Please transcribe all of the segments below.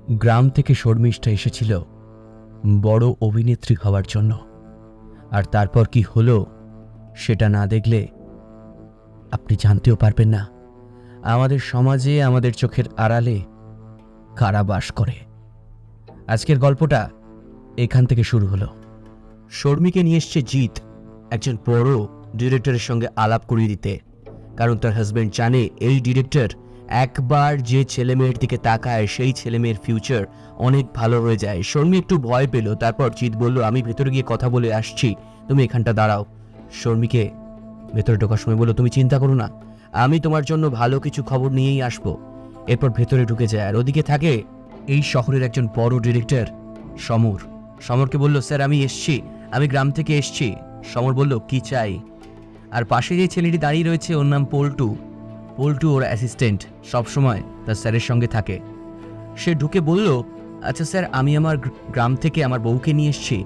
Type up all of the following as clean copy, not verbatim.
গ্রাম থেকে শর্মিষ্ঠা এসেছিল বড় অভিনেত্রী হওয়ার জন্য। আর তারপর কি হলো সেটা না দেখলে আপনি জানতেও পারবেন না আমাদের সমাজে আমাদের চোখের আড়ালে কারা বাস করে। আজকের গল্পটা এখান থেকে শুরু হলো। শর্মিকে নিয়ে এসছে জিৎ একজন বড় ডিরেক্টরের সঙ্গে আলাপ করিয়ে দিতে, কারণ তার হাজব্যান্ড জানে এই ডিরেক্টর একবার যে ছেলে মেয়ের দিকে তাকায় সেই ছেলে মেয়ের ফিউচার অনেক ভালো হয়ে যায়। শর্মি একটু ভয় পেল। তারপর জিৎ বলল, আমি ভেতরে গিয়ে কথা বলে আসছি, তুমি এখানটা দাঁড়াও। শর্মিকে ভেতরে ঢোকার সময় বলল, তুমি চিন্তা করো না, আমি তোমার জন্য ভালো কিছু খবর নিয়েই আসবো। এরপর ভেতরে ঢুকে যায়। আর ওদিকে থাকে এই শহরের একজন বড় ডিরেক্টর সমর। সমরকে বলল, স্যার আমি এসছি, আমি গ্রাম থেকে এসছি। সমর বলল, কি চাই? আর পাশে যে ছেলেটি দাঁড়িয়ে রয়েছে ওর নাম পল্টু। পল্টু ওর অ্যাসিস্ট্যান্ট, সবসময় তার স্যারের সঙ্গে থাকে। সে ঢুকে বলল, আচ্ছা স্যার, আমি আমার গ্রাম থেকে আমার বউকে নিয়ে এসেছি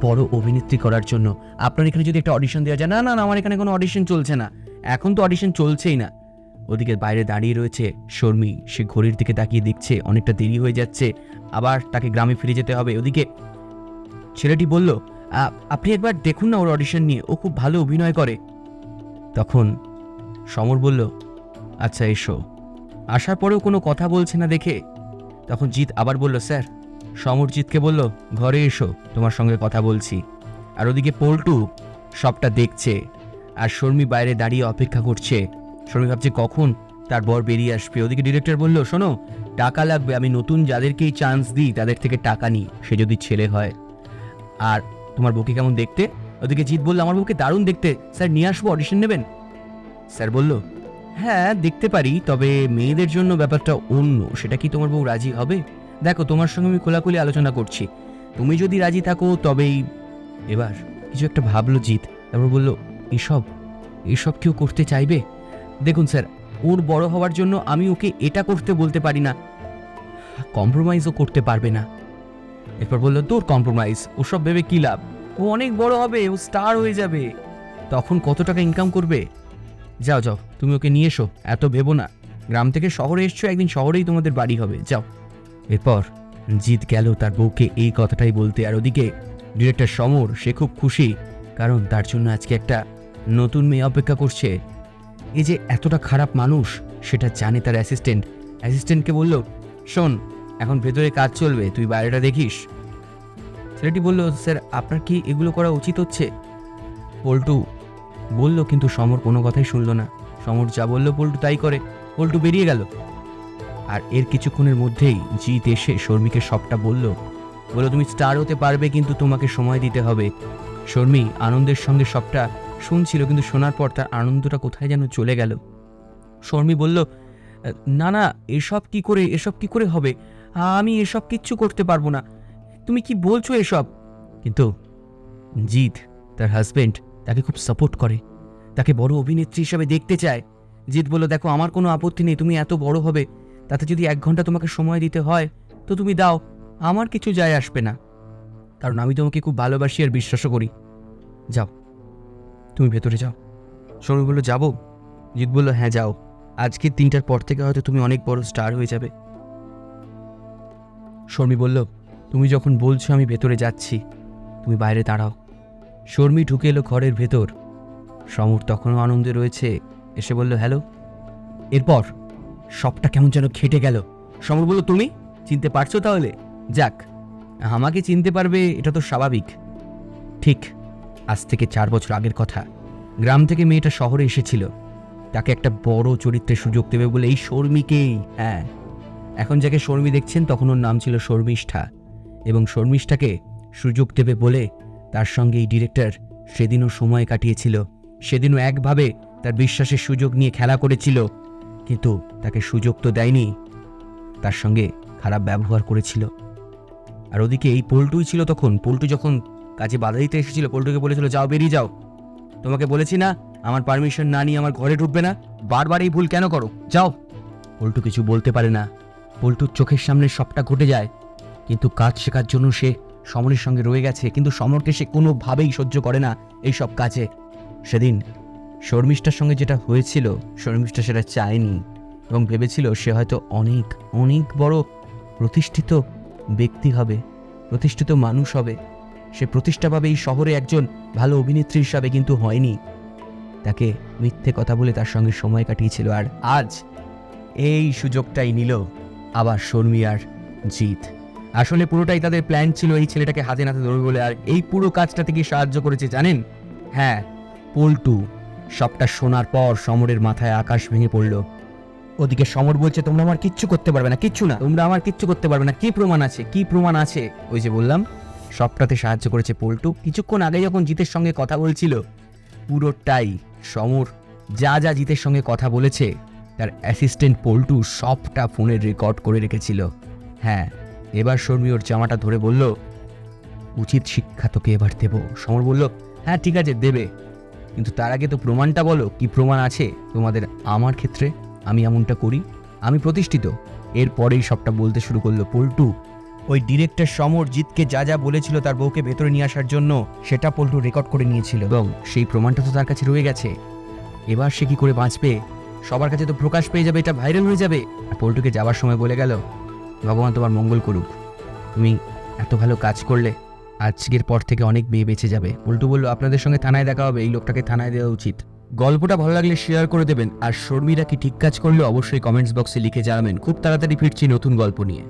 বড় অভিনেত্রী করার জন্য। আপনার এখানে যদি একটা অডিশন দেওয়া যায়। না না না, আমার এখানে কোনো অডিশন চলছে না, এখন তো অডিশন চলছেই না। ওদিকে বাইরে দাঁড়িয়ে রয়েছে শর্মি। সে ঘড়ির দিকে তাকিয়ে দেখছে অনেকটা দেরি হয়ে যাচ্ছে, আবার তাকে গ্রামে ফিরে যেতে হবে। ওদিকে ছেলেটি বলল, আপনি একবার দেখুন না ওর অডিশন নিয়ে, ও খুব ভালো অভিনয় করে। তখন সমর বলল, আচ্ছা এসো। আসার পরেও কোনো কথা বলছে না দেখে তখন জিৎ আবার বলল, স্যার। সমর জিৎকে বলল, ঘরে এসো, তোমার সঙ্গে কথা বলছি। আর ওদিকে পল্টু সবটা দেখছে, আর শর্মি বাইরে দাঁড়িয়ে অপেক্ষা করছে। শর্মি ভাবছে কখন তার বর বেরিয়ে আসবে। ওদিকে ডিরেক্টর বলল, শোনো, টাকা লাগবে, আমি নতুন যাদেরকেই চান্স দিই তাদের থেকে টাকা নিই, সে যদি ছেলে হয়। আর তোমার বউকে কেমন দেখতে? ওদিকে জিৎ বলল, আমার বউকে দারুণ দেখতে, স্যার নিয়ে আসবো, অডিশন নেবেন? স্যার বলল, হ্যাঁ দেখতে পারি, তবে মেয়েদের জন্য ব্যাপারটা অন্য, সেটা কি তোমার বউ রাজি হবে? দেখো, তোমার সঙ্গে আমি খোলাখুলি আলোচনা করছি, তুমি যদি রাজি থাকো তবেই। এবার কিছু একটা ভাবলো জিৎ, তারপর বলল, এসব কেউ করতে চাইবে? দেখুন স্যার, ওর বড় হওয়ার জন্য আমি ওকে এটা করতে বলতে পারি না, কম্প্রোমাইজও করতে পারবে না। এরপর বললো, তোর কম্প্রোমাইজ, ওসব ভেবে কি লাভ? ও অনেক বড় হবে, ও স্টার হয়ে যাবে, তখন কত টাকা ইনকাম করবে? যাও যাও, তুমি ওকে নিয়ে এসো, এত ভেবো না। গ্রাম থেকে শহরে এসছো, একদিন শহরেই তোমাদের বাড়ি হবে, যাও। এরপর জিৎ গেল তার বউকে এই কথাটাই বলতে। আর ওদিকে ডিরেক্টর সমর, সে খুব খুশি, কারণ তার জন্য আজকে একটা নতুন মেয়ে অপেক্ষা করছে। এই যে এতটা খারাপ মানুষ সেটা জানে তার অ্যাসিস্ট্যান্টকে বলল, শোন, এখন ভেতরে কাজ চলবে, তুই বাইরেটা দেখিস। ছেলেটি বলল, স্যার আপনার কি এগুলো করা উচিত হচ্ছে? পল্টু বলল, কিন্তু সমর কোনো কথাই শুনল না। সমর যা বলল পল্টু তাই করে। পল্টু বেরিয়ে গেল। আর এর কিছুক্ষণের মধ্যেই জিৎ এসে শর্মিকে সবটা বলল, তুমি স্টার হতে পারবে, কিন্তু তোমাকে সময় দিতে হবে। শর্মি আনন্দের সঙ্গে সবটা শুনছিল, কিন্তু শোনার পর তার আনন্দটা কোথায় যেন চলে গেল। শর্মি বলল, না না, এসব কি করে হবে? আমি এসব কিচ্ছু করতে পারবো না, তুমি কি বলছো এসব? কিন্তু জিৎ, তার হাজবেন্ড, তাকে খুব সাপোর্ট করে, তাকে বড় অভিনেত্রী হিসেবে দেখতে চায়। জিৎ বলল, দেখো, আমার কোনো আপত্তি নেই, তুমি এত বড় হবে, তাতে যদি 1 ঘন্টা তোমাকে সময় দিতে হয় তো তুমি দাও, আমার কিছু যায় আসবে না, কারণ আমি তোমাকে খুব ভালোবাসি আর বিশ্বাসও করি। যাও, তুমি ভেতরে যাও। শর্মি বলল, যাবো? জিৎ বলল, হ্যাঁ যাও, আজকে 3টার পর থেকে হয়তো তুমি অনেক বড় স্টার হয়ে যাবে। শর্মি বলল, তুমি যখন বলছো আমি ভেতরে যাচ্ছি, তুমি বাইরে দাঁড়াও। শর্মি ঢুকে এলো ঘরের ভেতর। সমর তখনও আনন্দে রয়েছে, এসে বলল, হ্যালো। এরপর সবটা কেমন যেন খেটে গেল। সমর বলল, তুমি চিনতে পারছো তাহলে? যাক, আমাকে চিনতে পারবে এটা তো স্বাভাবিক। ঠিক আজ থেকে 4 বছর আগের কথা। গ্রাম থেকে মেয়েটা শহরে এসেছিল, তাকে একটা বড় চরিত্রের সুযোগ দেবে বলে এই শর্মিকেই। হ্যাঁ, এখন যাকে শর্মি দেখছেন তখন ওর নাম ছিল শর্মিষ্ঠা, এবং শর্মিষ্ঠাকে সুযোগ দেবে বলে তার সঙ্গে এই ডিরেক্টর সেদিনও সময় কাটিয়েছিল। সেদিনও একভাবে তার বিশ্বাসের সুযোগ নিয়ে খেলা করেছিল, কিন্তু তাকে সুযোগ তো দেয়নি, তার সঙ্গে খারাপ ব্যবহার করেছিল। আর ওদিকে এই পল্টুই ছিল তখন। পল্টু যখন কাজে বাধা দিতে এসেছিল, পল্টুকে বলেছিল, যাও, বেরিয়ে যাও, তোমাকে বলেছি না আমার পারমিশন না নিয়ে আমার ঘরে ঢুকবে না, বারবার এই ভুল কেন করো, যাও। পল্টু কিছু বলতে পারে না। পল্টুর চোখের সামনে সবটা ঘটে যায়, কিন্তু কাজ শেখার জন্য সে সমরের সঙ্গে রয়ে গেছে, কিন্তু সমরকে সে কোনোভাবেই সহ্য করে না এই সব কাজে। সেদিন শর্মিষ্ঠার সঙ্গে যেটা হয়েছিল, শর্মিষ্ঠা সেটা চায়নি এবং ভেবেছিল সে হয়তো অনেক অনেক বড় প্রতিষ্ঠিত ব্যক্তি হবে, প্রতিষ্ঠিত মানুষ হবে, সে প্রতিষ্ঠা পাবে এই শহরে একজন ভালো অভিনেত্রী হিসাবে, কিন্তু হয়নি। তাকে মিথ্যে কথা বলে তার সঙ্গে সময় কাটিয়েছিল, আর আজ এই সুযোগটাই নিল আবার শর্মী আর জিৎ। আসলে পুরোটাই তাদের প্ল্যান ছিল এই ছেলেটাকে হাতে নাতে ধরবে বলে, আর এই পুরো কাজটা থেকে সাহায্য করেছে জানেন? হ্যাঁ, পল্টু। সবটা শোনার পর সমরের মাথায় আকাশ ভেঙে পড়ল। ওদিকে সমর বলছে, তোমরা আমার কিচ্ছু করতে পারবে না, কিচ্ছু না, তোমরা আমার কিচ্ছু করতে পারবে না, কি প্রমাণ আছে, কি প্রমাণ আছে? ওই যে বললাম, সবটাতে সাহায্য করেছে পল্টু। কিছুক্ষণ আগে যখন জিতের সঙ্গে কথা বলছিল, পুরোটাই সমর যা যা জিতের সঙ্গে কথা বলেছে তার অ্যাসিস্ট্যান্ট পল্টু সবটা ফোনে রেকর্ড করে রেখেছিল। হ্যাঁ, এবার শর্মী ওর জামাটা ধরে বলল, উচিত শিক্ষা তোকে এবার দেব। সমর বলল, হ্যাঁ ঠিক আছে দেবে, কিন্তু তার আগে তো প্রমাণটা বলো, কি প্রমাণ আছে তোমাদের আমার ক্ষেত্রে আমি এমনটা করি, আমি প্রতিষ্ঠিত। এরপরেই সবটা বলতে শুরু করলো পল্টু। ওই ডিরেক্টর সমর জিতকে যা যা বলেছিল তার বউকে ভেতরে নিয়ে আসার জন্য, সেটা পল্টু রেকর্ড করে নিয়েছিল, এবং সেই প্রমাণটা তো তার কাছে রয়ে গেছে। এবার সে কি করে বাঁচবে? সবার কাছে তো প্রকাশ পেয়ে যাবে, এটা ভাইরাল হয়ে যাবে। আর পল্টুকে যাওয়ার সময় বলে গেল, ভগবান তোমার মঙ্গল করুক, তুমি এত ভালো কাজ করলে, আজকের পর থেকে অনেক মেয়ে বেঁচে যাবে। পল্টু বলল, আপনাদের সঙ্গে থানায় দেখা হবে, এই লোকটাকে থানায় দেওয়া উচিত। গল্পটা ভালো লাগলে শেয়ার করে দেবেন, আর শর্মিরা কি ঠিক কাজ করলে অবশ্যই কমেন্টস বক্সে লিখে জানাবেন। খুব তাড়াতাড়ি ফিরছি নতুন গল্প নিয়ে।